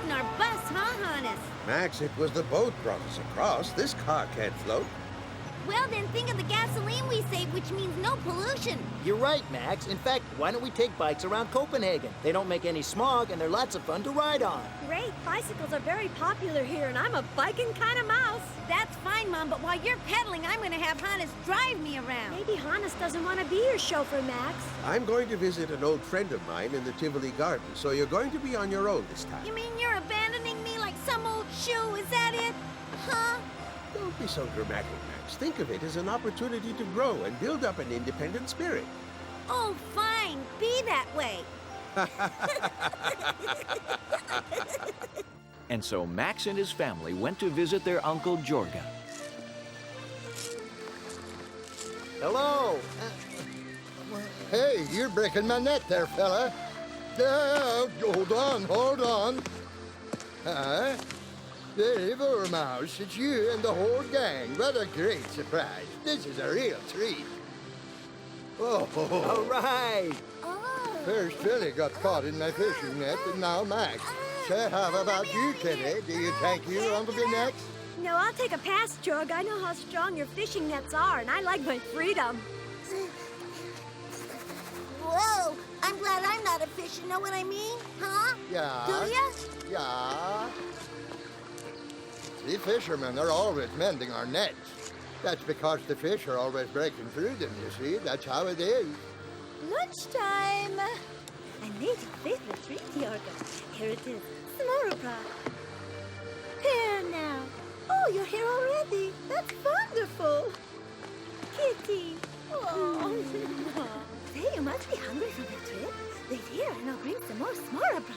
in our bus, huh, Hannes? Max, it was the boat brought us across. This car can't float. Well, then think of the gasoline we save, which means no pollution. You're right, Max. In fact, why don't we take bikes around Copenhagen? They don't make any smog, and they're lots of fun to ride on. Great, bicycles are very popular here, and I'm a biking kind of mouse. That's fine, Mom, but while you're pedaling, I'm going to have Hannes drive me around. Maybe Hannes doesn't want to be your chauffeur, Max. I'm going to visit an old friend of mine in the Tivoli Gardens, so you're going to be on your own this time. You mean you're abandoning me like some old shoe? Is that it? Huh? Don't be so dramatic, Max. Think of it as an opportunity to grow and build up an independent spirit. Oh, fine. Be that way. And so Max and his family went to visit their Uncle Jorga. Hello. Hey, you're breaking my net there, fella. Hold on. Huh? Dave or Mouse, it's you and the whole gang. What a great surprise. This is a real treat. All right. Oh. First Billy got caught in my fishing net, and now Max. So how about you, Kitty? Do you think you want to be next? No, I'll take a pass, Jorg. I know how strong your fishing nets are, and I like my freedom. Whoa. I'm glad I'm not a fish, you know what I mean? Huh? Yeah. Do ya? Yeah. The fishermen are always mending our nets. That's because the fish are always breaking through them, you see. That's how it is. Lunchtime. I made your favorite treat, Jorgen. Here it is, Smorabra. Here now. Oh, you're here already. That's wonderful. Kitty. Oh. Say, you must be hungry from the trip. Wait here and I'll bring some more Smorabra.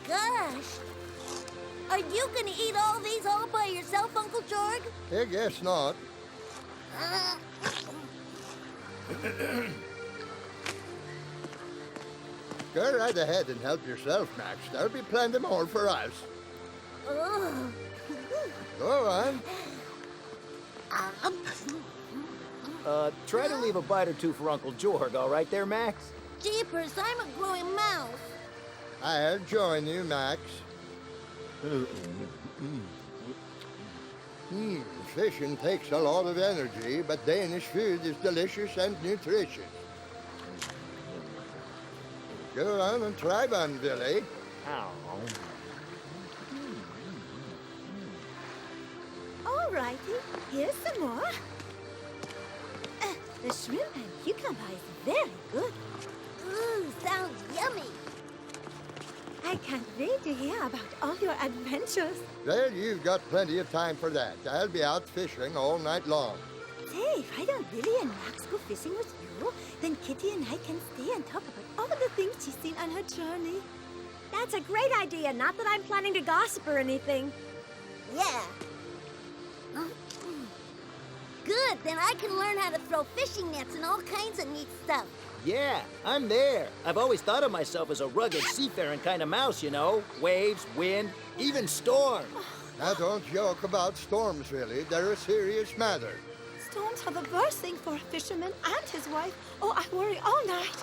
Gosh. Are you gonna eat all these all by yourself, Uncle Jorg? I guess not. Go right ahead and help yourself, Max. There'll be plenty more for us. Ugh. Go on. Try to leave a bite or two for Uncle Jorg, all right there, Max? Jeepers, I'm a growing mouse. I'll join you, Max. Fishing takes a lot of energy, but Danish food is delicious and nutritious. Go on and try one, Billy. All righty, here's some more. The shrimp and cucumber is very good. Ooh, sounds yummy. I can't wait to hear about all your adventures. Well, you've got plenty of time for that. I'll be out fishing all night long. Say, if I don't Lily and Max go fishing with you, then Kitty and I can stay and talk about all the things she's seen on her journey. That's a great idea. Not that I'm planning to gossip or anything. Yeah. Good, then I can learn how to throw fishing nets and all kinds of neat stuff. Yeah, I'm there. I've always thought of myself as a rugged, seafaring kind of mouse, you know. Waves, wind, even storms. Now, don't joke about storms, really. They're a serious matter. Storms are the worst thing for a fisherman and his wife. Oh, I worry all night.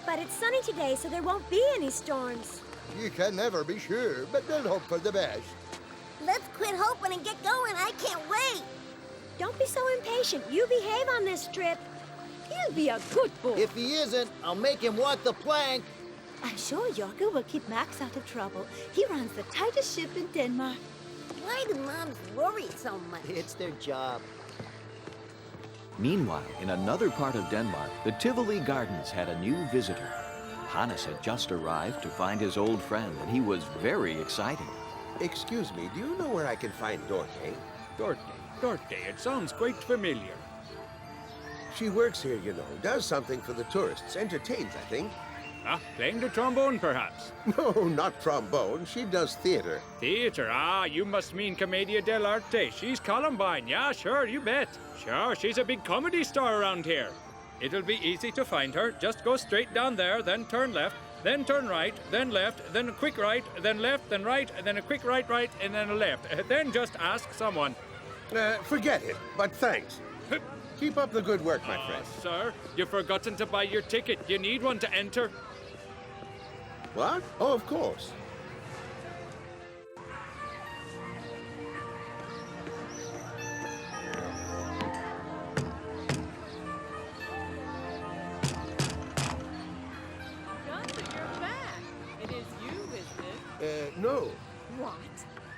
But it's sunny today, so there won't be any storms. You can never be sure, but we'll hope for the best. Let's quit hoping and get going. I can't wait. Don't be so impatient. You behave on this trip. He'll be a good boy. If he isn't, I'll make him walk the plank. I'm sure Jorge will keep Max out of trouble. He runs the tightest ship in Denmark. Why do moms worry so much? It's their job. Meanwhile, in another part of Denmark, the Tivoli Gardens had a new visitor. Hannes had just arrived to find his old friend, and he was very excited. Excuse me, do you know where I can find Dorte? Dorte, it sounds quite familiar. She works here, you know, does something for the tourists, entertains, I think. Ah, playing the trombone, perhaps? No, not trombone. She does theater. Theater, you must mean Commedia dell'arte. She's Columbine, yeah, sure, you bet. Sure, she's a big comedy star around here. It'll be easy to find her. Just go straight down there, then turn left, then turn right, then left, then a quick right, then left, then right, and then a quick right, and then a left. Then just ask someone. Forget it, but thanks. Keep up the good work, my friend. Sir, you've forgotten to buy your ticket. You need one to enter. What? Oh, of course. Gunther, you're back. It is you, isn't it? No. What?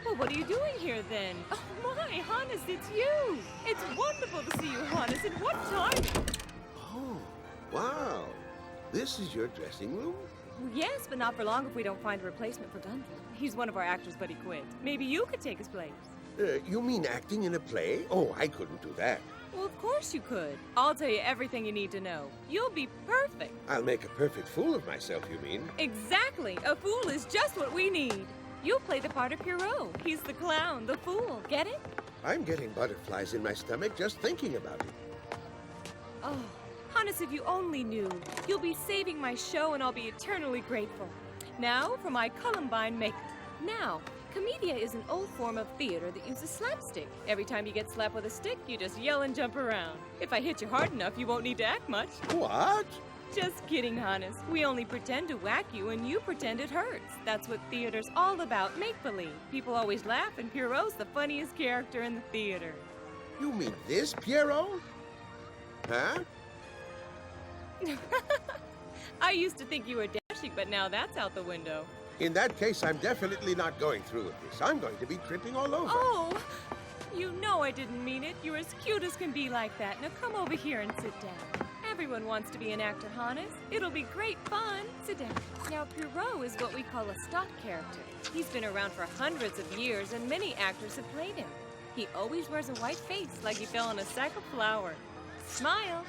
Well, what are you doing here then? Oh my, Hannes, it's you! It's wonderful to see you, Hannes, and what timing! Oh, wow. This is your dressing room? Well, yes, but not for long if we don't find a replacement for Gunther. He's one of our actors, but he quit. Maybe you could take his place. You mean acting in a play? Oh, I couldn't do that. Well, of course you could. I'll tell you everything you need to know. You'll be perfect. I'll make a perfect fool of myself, you mean? Exactly. A fool is just what we need. You'll play the part of Pierrot. He's the clown, the fool. Get it? I'm getting butterflies in my stomach just thinking about it. Oh, Hannes, if you only knew. You'll be saving my show and I'll be eternally grateful. Now for my Columbine makeup. Now, Commedia is an old form of theater that uses slapstick. Every time you get slapped with a stick, you just yell and jump around. If I hit you hard enough, you won't need to act much. What? Just kidding, Hannes. We only pretend to whack you and you pretend it hurts. That's what theater's all about, make-believe. People always laugh and Pierrot's the funniest character in the theater. You mean this, Pierrot? Huh? I used to think you were dashing, but now that's out the window. In that case, I'm definitely not going through with this. I'm going to be tripping all over. Oh, you know I didn't mean it. You're as cute as can be like that. Now come over here and sit down. Everyone wants to be an actor, Hannes. It'll be great fun. Sit down. Now, Pierrot is what we call a stock character. He's been around for hundreds of years, and many actors have played him. He always wears a white face, like he fell in a sack of flour. Smile.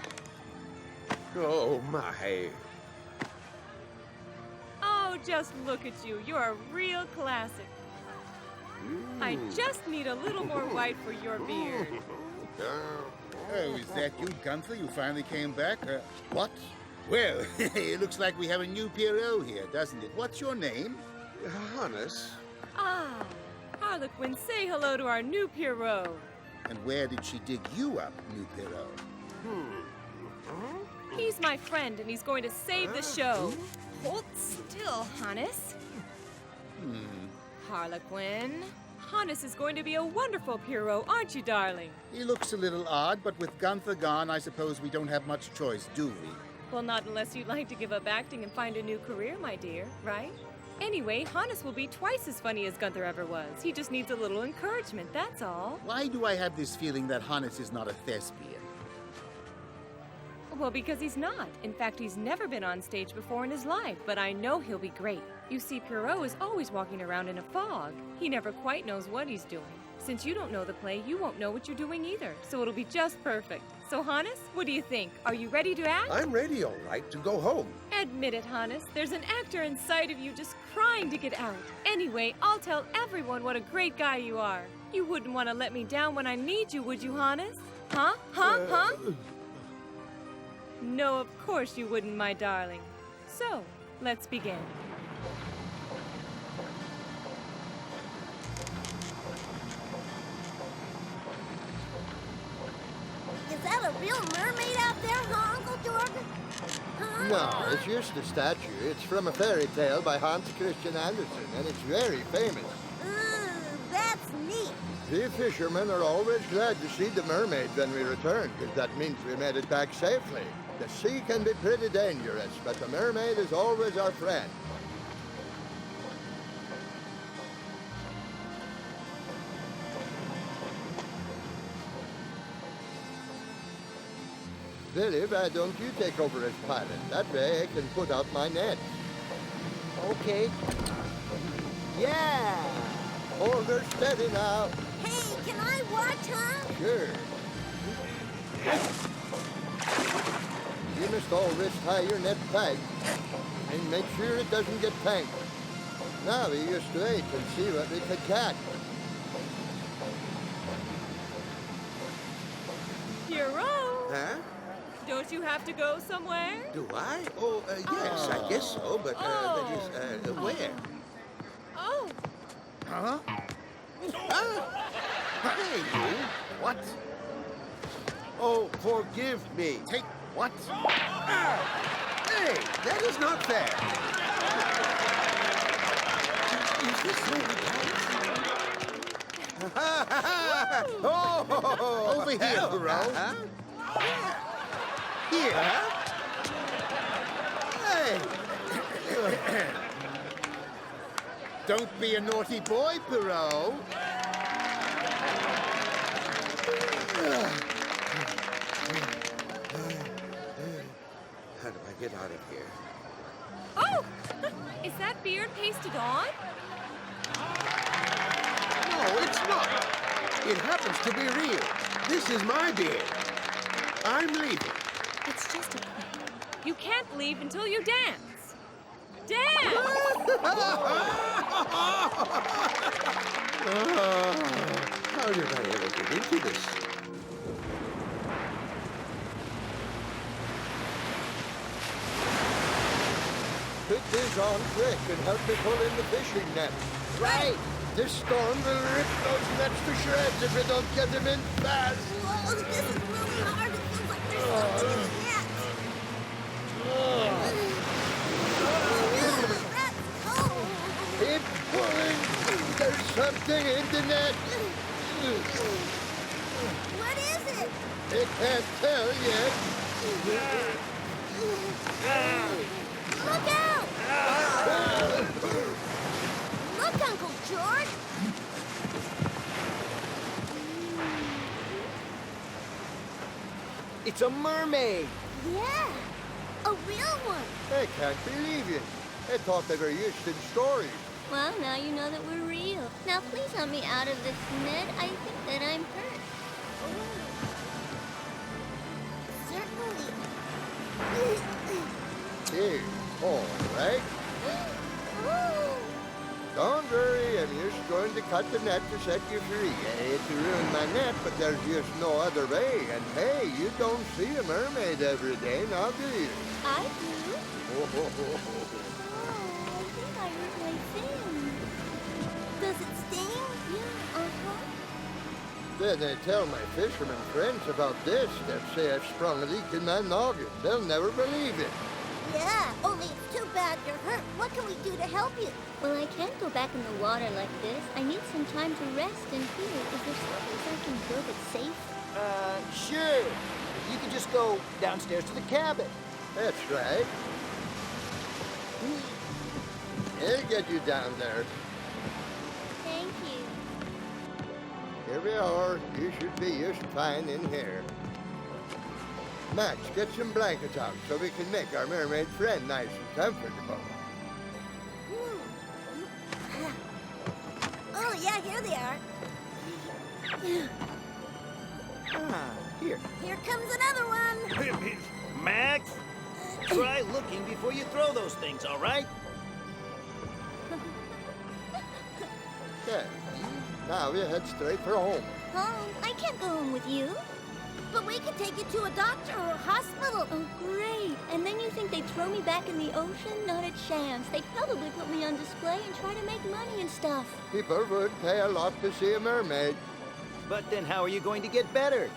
Oh, my. Oh, just look at you. You're a real classic. I just need a little more white for your beard. Oh, is that you, Gunther? You finally came back? What? Well, it looks like we have a new Pierrot here, doesn't it? What's your name? Hannes. Ah, Harlequin, say hello to our new Pierrot. And where did she dig you up, new Pierrot? He's my friend, and he's going to save the show. Hold still, Hannes. Harlequin. Hannes is going to be a wonderful Pierrot, aren't you, darling? He looks a little odd, but with Gunther gone, I suppose we don't have much choice, do we? Well, not unless you'd like to give up acting and find a new career, my dear, right? Anyway, Hannes will be twice as funny as Gunther ever was. He just needs a little encouragement, that's all. Why do I have this feeling that Hannes is not a thespian? Well, because he's not. In fact, he's never been on stage before in his life, but I know he'll be great. You see, Pierrot is always walking around in a fog. He never quite knows what he's doing. Since you don't know the play, you won't know what you're doing either, so it'll be just perfect. So, Hannes, what do you think? Are you ready to act? I'm ready, all right, to go home. Admit it, Hannes. There's an actor inside of you just crying to get out. Anyway, I'll tell everyone what a great guy you are. You wouldn't want to let me down when I need you, would you, Hannes? Huh? No, of course you wouldn't, my darling. So, let's begin. Is that a real mermaid out there, huh, Uncle Jorgen? Huh? No, it's just a statue. It's from a fairy tale by Hans Christian Andersen, and it's very famous. That's neat. We fishermen are always glad to see the mermaid when we return, because that means we made it back safely. The sea can be pretty dangerous, but the mermaid is always our friend. Billy, why don't you take over as pilot? That way I can put out my net. Okay. Yeah! Hold her steady now. Hey, can I watch, huh? Sure. You must always tie your net tight and make sure it doesn't get tangled. Now we just wait and see what we can catch. Pierrot! Huh? Don't you have to go somewhere? Do I? Oh, yes, I guess so, but that is, where? Oh, Huh? Hey, you. What? Oh, forgive me. Take what? Hey, that is not fair. Oh, Over here, Perot. Here. Hey, Don't be a naughty boy, Perot. How do I get out of here? Oh! Is that beard pasted on? No, it's not. It happens to be real. This is my beard. I'm leaving. It's just a prank. You can't leave until you dance. Dance! How did I ever get into this? put this on quick and help me pull in the fishing net. Right. This storm will rip those nets to shreds if we don't get them in fast. Whoa, this is really hard. It feels like there's something in the net. That's cold. Keep pulling. There's something in the net. What is it? I can't tell yet. Look out! Look, Uncle George! It's a mermaid. Yeah, a real one. I can't believe it. I thought they were used in stories. Well, now you know that we're real. Now please help me out of this net. I think that I'm hurt. Certainly. Here, all right. Don't worry, I'm just going to cut the net to set you free. I hate to ruin my net, but there's just no other way. And hey, you don't see a mermaid every day, now do you? I do. Oh, I think I hurt my fin. Does it sting? Yeah, uh-huh. Then I tell my fishermen friends about this. They'll say I've sprung a leak in my noggin. They'll never believe it. Yeah, only it's too bad you're hurt. What can we do to help you? Well, I can't go back in the water like this. I need some time to rest and heal. Is there someplace I can go that's safe? Sure. You can just go downstairs to the cabin. That's right. I'll get you down there. Thank you. Here we are. You should be just fine in here. Max, get some blankets out so we can make our mermaid friend nice and comfortable. Oh, yeah, here they are. Here. Here comes another one. Max, try looking before you throw those things, all right? Yeah. Now we head straight for home. Home? I can't go home with you. But we can take you to a doctor or a hospital. Oh, great. And then you think they'd throw me back in the ocean? Not a chance. They'd probably put me on display and try to make money and stuff. People would pay a lot to see a mermaid. But then how are you going to get better?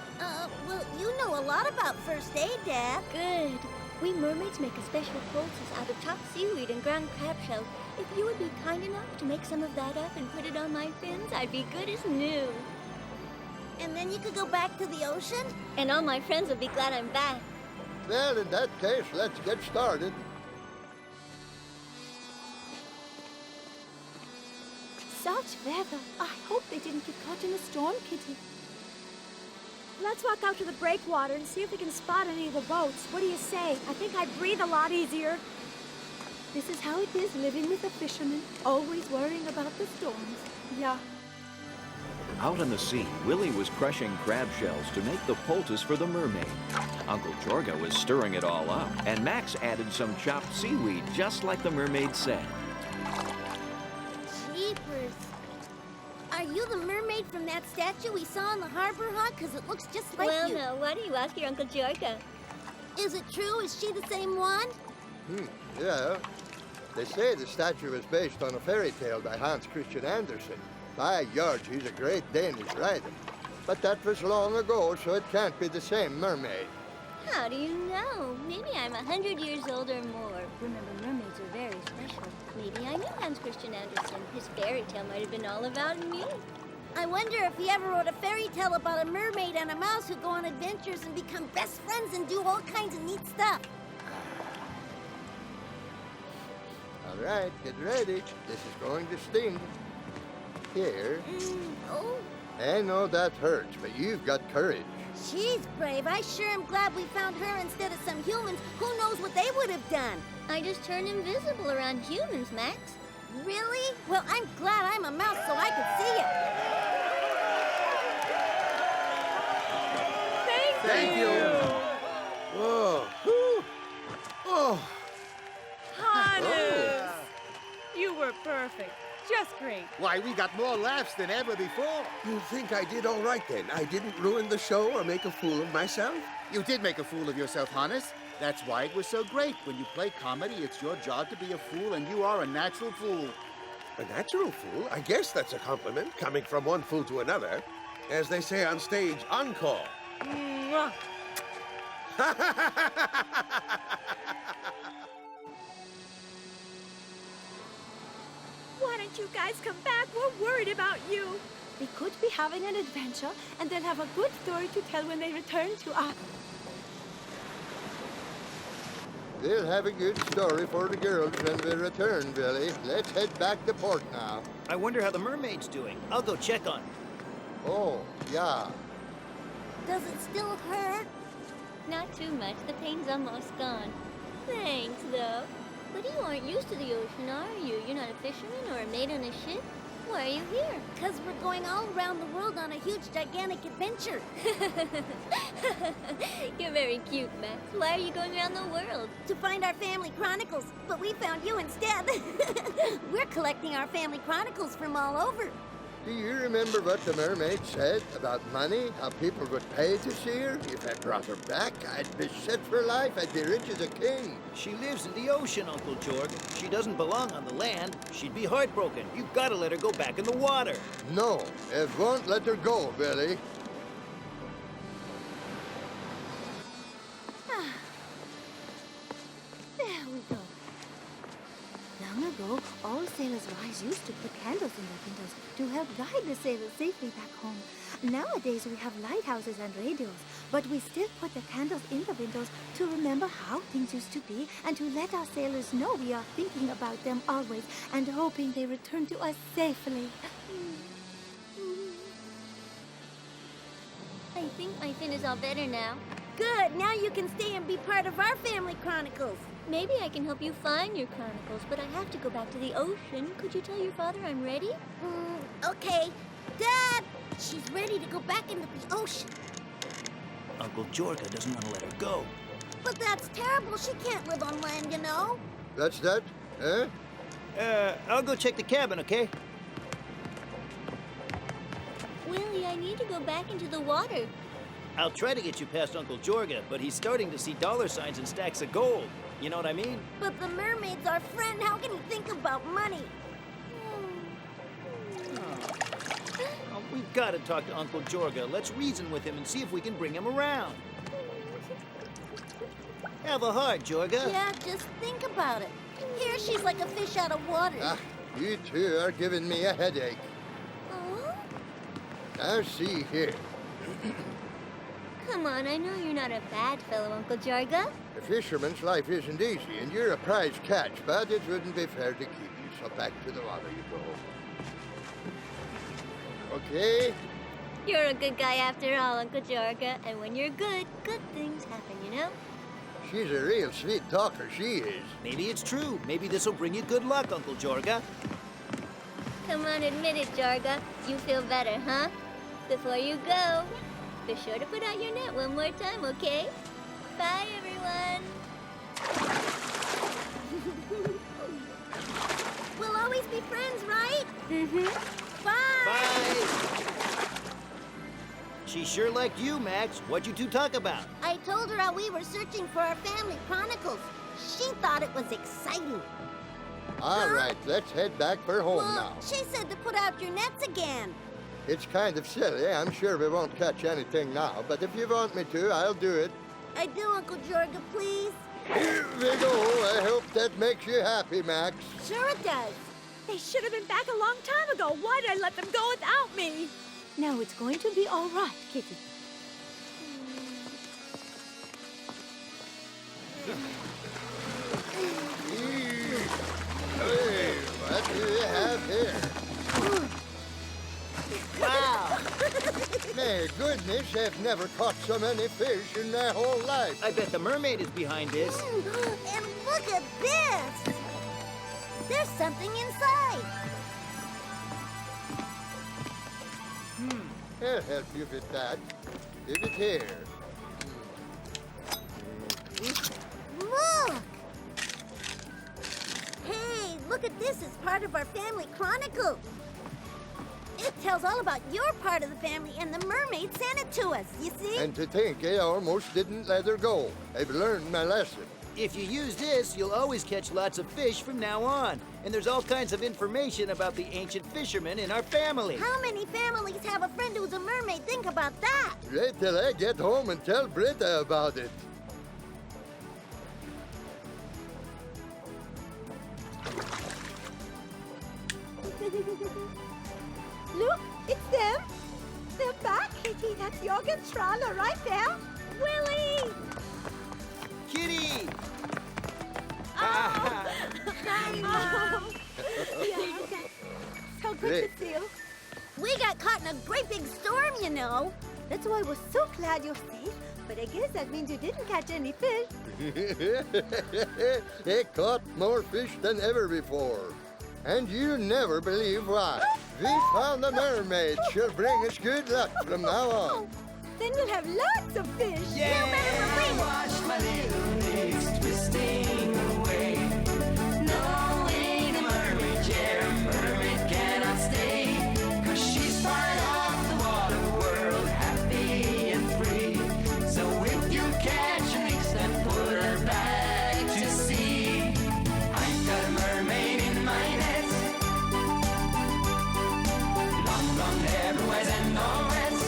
Well, you know a lot about first aid, Dad. Good. We mermaids make a special poultice out of chopped seaweed and ground crab shells. If you would be kind enough to make some of that up and put it on my fins, I'd be good as new. And then you could go back to the ocean? And all my friends would be glad I'm back. Well, in that case, let's get started. Such weather. I hope they didn't get caught in a storm, Kitty. Let's walk out to the breakwater and see if we can spot any of the boats. What do you say? I think I'd breathe a lot easier. This is how it is living with a fisherman, always worrying about the storms. Yeah. Out on the sea, Willie was crushing crab shells to make the poultice for the mermaid. Uncle Jorga was stirring it all up, and Max added some chopped seaweed, just like the mermaid said. Jeepers. Are you the mermaid from that statue we saw in the harbor, huh? Because it looks just like Well, you. no, why do you ask your Uncle Jorga? Is it true? Is she the same one? Yeah. They say the statue is based on a fairy tale by Hans Christian Andersen. By George, he's a great Danish writer. But that was long ago, so it can't be the same mermaid. How do you know? Maybe I'm 100 years old or more. Remember, mermaids mermaids are very special. Maybe I knew Hans Christian Andersen. His fairy tale might have been all about me. I wonder if he ever wrote a fairy tale about a mermaid and a mouse who go on adventures and become best friends and do all kinds of neat stuff. All right, get ready. This is going to sting. Here. Oh, I know that hurts, but you've got courage. she's brave. I sure am glad we found her instead of some humans. Who knows what they would have done? I just turned invisible around humans, Max. Really? Well, I'm glad I'm a mouse so I could see it. Thank you. Whoa. Whew. Oh. Hannes! You were perfect. Just great. Why, we got more laughs than ever before. You think I did all right then? I didn't ruin the show or make a fool of myself? You did make a fool of yourself, Hannes. That's why it was so great. When you play comedy, it's your job to be a fool, and you are a natural fool. A natural fool? I guess that's a compliment, coming from one fool to another. As they say on stage, encore. Mwah. Why don't you guys come back? We're worried about you. They could be having an adventure, and they'll have a good story to tell when they return to us. We'll have a good story for the girls when we return, Billy. Let's head back to port now. I wonder how the mermaid's doing. I'll go check on her. Oh, yeah. Does it still hurt? Not too much. The pain's almost gone. Thanks, though. But you aren't used to the ocean, are you? You're not a fisherman or a maid on a ship? Why are you here? Because we're going all around the world on a huge, gigantic adventure. You're very cute, Max. Why are you going around the world? To find our family chronicles, but we found you instead. We're collecting our family chronicles from all over. Do you remember what the mermaid said about money? How people would pay to see her? If I brought her back, I'd be set for life. I'd be rich as a king. She lives in the ocean, Uncle Jorg. She doesn't belong on the land. She'd be heartbroken. You've got to let her go back in the water. No, it won't let her go, Billy. There we go. Long ago, all sailors' wives used to put candles in their windows to help guide the sailors safely back home. Nowadays, we have lighthouses and radios, but we still put the candles in the windows to remember how things used to be and to let our sailors know we are thinking about them always and hoping they return to us safely. I think my fin is all better now. Good, now you can stay and be part of our family chronicles. Maybe I can help you find your chronicles, but I have to go back to the ocean. Could you tell your father I'm ready? Okay. Dad, she's ready to go back into the ocean. Uncle Jorga doesn't want to let her go. But that's terrible. She can't live on land, you know. That's that? Huh? I'll go check the cabin, okay? Willie, I need to go back into the water. I'll try to get you past Uncle Jorga, but he's starting to see dollar signs and stacks of gold. You know what I mean? But the mermaid's our friend. How can he think about money? Oh, we've got to talk to Uncle Jorga. Let's reason with him and see if we can bring him around. Have a heart, Jorga. Yeah, just think about it. Here she's like a fish out of water. Ah, you two are giving me a headache. Oh? Now see here. Come on, I know you're not a bad fellow, Uncle Jarga. A fisherman's life isn't easy, and you're a prize catch, but it wouldn't be fair to keep you, so back to the water you go. Okay? You're a good guy after all, Uncle Jarga. And when you're good, good things happen, you know? She's a real sweet talker, she is. Maybe it's true. Maybe this will bring you good luck, Uncle Jorga. Come on, admit it, Jarga. You feel better, huh? Before you go, be sure to put out your net one more time, okay? Bye, everyone. We'll always be friends, right? Mm-hmm. Bye. Bye. She sure liked you, Max. What'd you two talk about? I told her how we were searching for our family chronicles. She thought it was exciting. All right, let's head back for home Well, now. she said to put out your nets again. It's kind of silly. I'm sure we won't catch anything now, but if you want me to, I'll do it. I do, Uncle Jorga, please. Here we go. I hope that makes you happy, Max. Sure it does. They should have been back a long time ago. Why did I let them go without me? Now it's going to be all right, Kitty. Hey, what do you have here? Wow! My goodness, I've never caught so many fish in my whole life. I bet the mermaid is behind this. And look at this! There's something inside. I'll help you with that. Give it here. Look! Hey, look at this. It's part of our family chronicle. It tells all about your part of the family, and the mermaid sent it to us, you see? And to think I almost didn't let her go. I've learned my lesson. If you use this, you'll always catch lots of fish from now on. And there's all kinds of information about the ancient fishermen in our family. How many families have a friend who's a mermaid? Think about that. Wait till I get home and tell Britta about it. Look, it's them. They're back, Kitty. That's Jorgen Strahler right there. Willie! Kitty! Oh, yeah, that's so good Great. to see you. We got caught in a great big storm, you know. That's why we're so glad you're safe. But I guess that means you didn't catch any fish. I caught more fish than ever before. And you never believe why. We found a mermaid. She'll bring us good luck from now on. Then we'll have lots of fish. You better believe it. Watch my little legs twisting away. Knowing a mermaid, yeah, a mermaid cannot stay. 'Cause she's part of the water world, happy and free. So if you catch an mix and put her back to sea, I've got a mermaid in my net. Long blonde hair, blue eyes and no reds.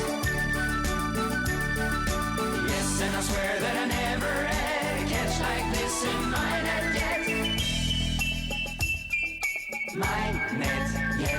Yes, and I swear that I never had a catch like this in my net yet. My net, yeah.